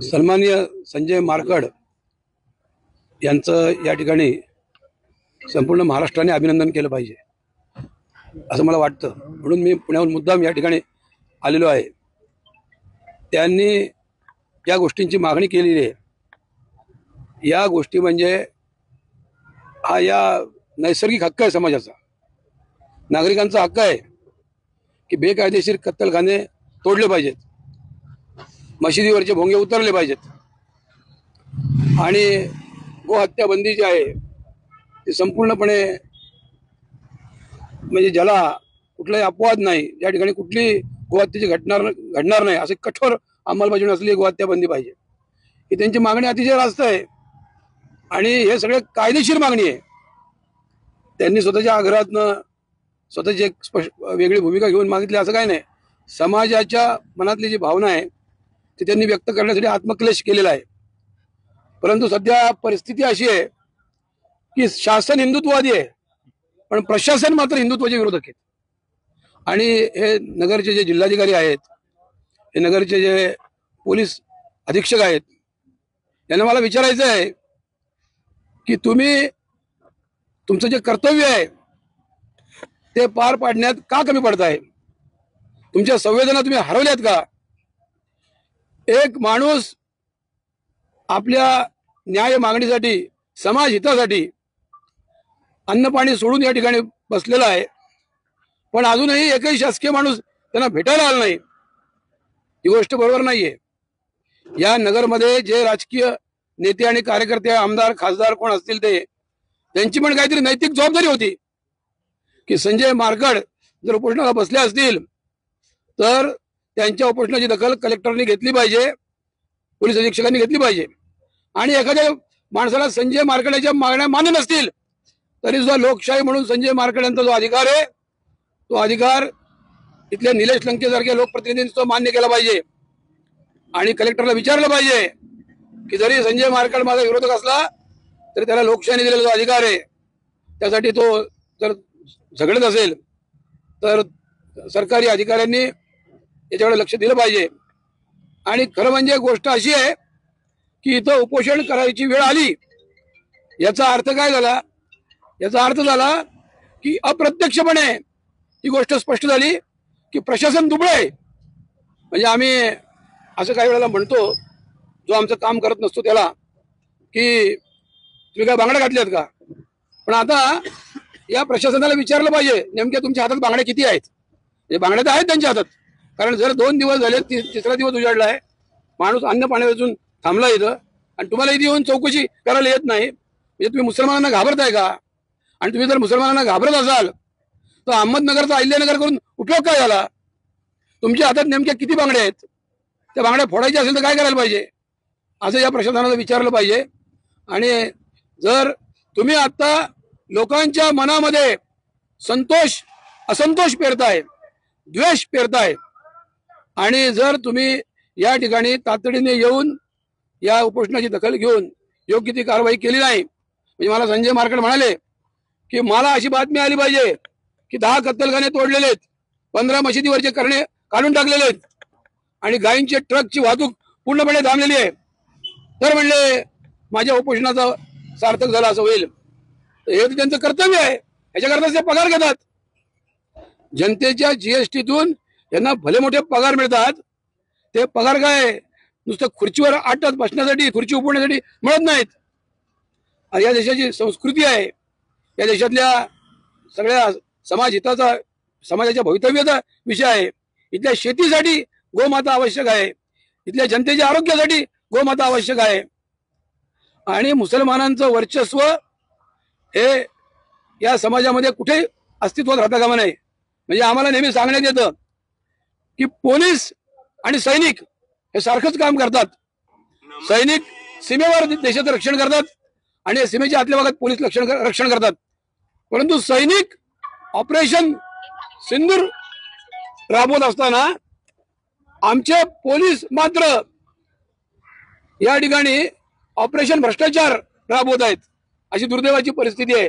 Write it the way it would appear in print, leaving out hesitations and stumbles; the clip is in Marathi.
सन्माननीय संजय मारकड यांचं या ठिकाणी संपूर्ण महाराष्ट्राने अभिनंदन केलं पाहिजे असं मला वाटतं। म्हणून मी पुण्याहून मुद्दाम या ठिकाणी आलेलो आहे। त्यांनी या गोष्टींची मागणी केलेली आहे। या गोष्टी म्हणजे हा या नैसर्गिक हक्क आहे समाजाचा, नागरिकांचा हक्क आहे की बेकायदेशीर कत्तलखाने तोडले पाहिजेत, मशिदीवरचे भोंगे उतरले पाहिजेत आणि गोहत्या बंदी जी आहे ती संपूर्णपणे म्हणजे ज्याला कुठलाही अपवाद नाही, या ठिकाणी कुठली गोहत्येची घडणार नाही असे कठोर अंमलबजावणी असलेली गोहत्या बंदी पाहिजे। ही त्यांची मागणी अतिशय रास्त आहे आणि हे सगळे कायदेशीर मागणी आहे। त्यांनी स्वतःच्या आग्रहातनं स्वतःची एक वेगळी भूमिका घेऊन मागितली असं काही नाही। समाजाच्या मनातली जी भावना आहे ती त्यांनी व्यक्त करण्यासाठी आत्मक्लेश केलेला आहे। परंतु सध्या परिस्थिती अशी आहे की शासन हिंदुत्ववादी आहे पण प्रशासन मात्र हिंदुत्वाचे विरोधक आहेत। आणि हे नगरचे जे जिल्हाधिकारी आहेत, हे नगरचे जे पोलीस अधीक्षक आहेत, यांना मला विचारायचं आहे की तुम्ही तुमचं जे कर्तव्य आहे ते पार पाडण्यात का कमी पडताय? तुमच्या संवेदना तुम्ही हरवल्यात का? एक माणूस आपल्या न्याय मागणीसाठी, समाज हितासाठी अन्न पाणी सोडून या ठिकाणी बसलेला आहे, पण अजूनही एकही शासकीय माणूस त्यांना भेटायला आला नाही। ही गोष्ट बरोबर नाहीये। या नगरमध्ये जे राजकीय नेते आणि कार्यकर्ते, आमदार, खासदार कोण असतील ते, त्यांची पण काहीतरी नैतिक जबाबदारी होती की संजय मारकड जर उपोषणाला बसले असतील तर त्यांच्या उपोषणाची दखल कलेक्टरने घेतली पाहिजे, पोलीस अधीक्षकांनी घेतली पाहिजे। आणि एखाद्या माणसाला संजय मारकड यांच्या मागण्या मान्य नसतील तरी सुद्धा लोकशाही म्हणून संजय मारकड यांचा जो अधिकार आहे तो अधिकार इथल्या निलेश लंकेसारख्या लोकप्रतिनिधींनी तो मान्य केला पाहिजे आणि कलेक्टरला विचारलं पाहिजे की जरी संजय मारकड माझा विरोधक असला तरी त्याला लोकशाहीने दिलेला जो अधिकार आहे त्यासाठी तो जर झगडत असेल तर सरकारी अधिकाऱ्यांनी याच्याकडे लक्ष दिलं पाहिजे। आणि खरं म्हणजे गोष्ट अशी आहे की इथं उपोषण करायची वेळ आली, याचा अर्थ काय झाला? याचा अर्थ झाला की अप्रत्यक्षपणे ही गोष्ट स्पष्ट झाली की प्रशासन दुबळं आहे। म्हणजे आम्ही असं काही वेळेला म्हणतो, जो आमचं काम करत नसतो त्याला, की तुम्ही काय बांगड्या घातल्यात का? पण आता या प्रशासनाला विचारलं पाहिजे नेमक्या तुमच्या हातात बांगड्या किती आहेत? म्हणजे बांगड्या तर आहेत त्यांच्या हातात, कारण जर 2 दिवस झाले, तिसरा दिवस उजाडलाय, माणूस अन्न पाण्यापासून थांबला इथं आणि तुम्हाला इथे येऊन चौकशी करायला येत नाही, म्हणजे तुम्ही मुसलमानांना घाबरताय का? आणि तुम्ही जर मुसलमानांना घाबरत असाल तर अहमदनगरचा अहिल्यानगर करून उपयोग काय झाला? तुमच्या हातात नेमक्या किती बांगड्या आहेत? त्या बांगड्या फोडायच्या असेल तर काय करायला पाहिजे असं या प्रशासनाला विचारलं पाहिजे। आणि जर तुम्ही आता लोकांच्या मनामध्ये संतोष असंतोष पेरताय, द्वेष पेरताय आणि जर तुम्ही या ठिकाणी तातडीने येऊन या उपोषणाची दखल घेऊन योग्य ती कारवाई केली नाही, म्हणजे मला संजय मारकड म्हणाले की मला अशी बातमी आली पाहिजे की 10 कत्तलखाने तोडलेले आहेत, 15 मशिदीवरचे करणे काढून टाकलेले आहेत आणि गायींचे ट्रकची वाहतूक पूर्णपणे थांबलेली आहे, तर म्हणले माझ्या उपोषणाचा सार्थक झाला असं होईल। हे त्यांचं कर्तव्य आहे, याच्याकरता ते पगार घेतात। जनतेच्या जीएसटीतून यांना भले मोठे पगार मिळतात, ते पगार काय नुसतं खुर्चीवर आटत बसण्यासाठी, खुर्ची उपवण्यासाठी मिळत नाहीत। या देशाची संस्कृती आहे, या देशातल्या सगळ्या समाज हिताचा, समाजाच्या भवितव्याचा विषय आहे। इथल्या शेतीसाठी गोमाता आवश्यक आहे, इथल्या जनतेच्या आरोग्यासाठी गोमाता आवश्यक आहे. आणि मुसलमानांचं वर्चस्व हे या समाजामध्ये कुठे अस्तित्वात राहता कामा नये. म्हणजे आम्हाला नेहमी सांगण्यात येतं की पोलीस आणि सैनिक हे सारखंच काम करतात. सैनिक सीमेवर देशाचं रक्षण करतात आणि सीमेच्या आतल्या भागात पोलीस रक्षण करतात. परंतु सैनिक ऑपरेशन सिंदूर राबवत असताना आमचे पोलीस मात्र या ठिकाणी ऑपरेशन भ्रष्टाचार राबवत आहेत. अशी दुर्दैवाची परिस्थिती आहे.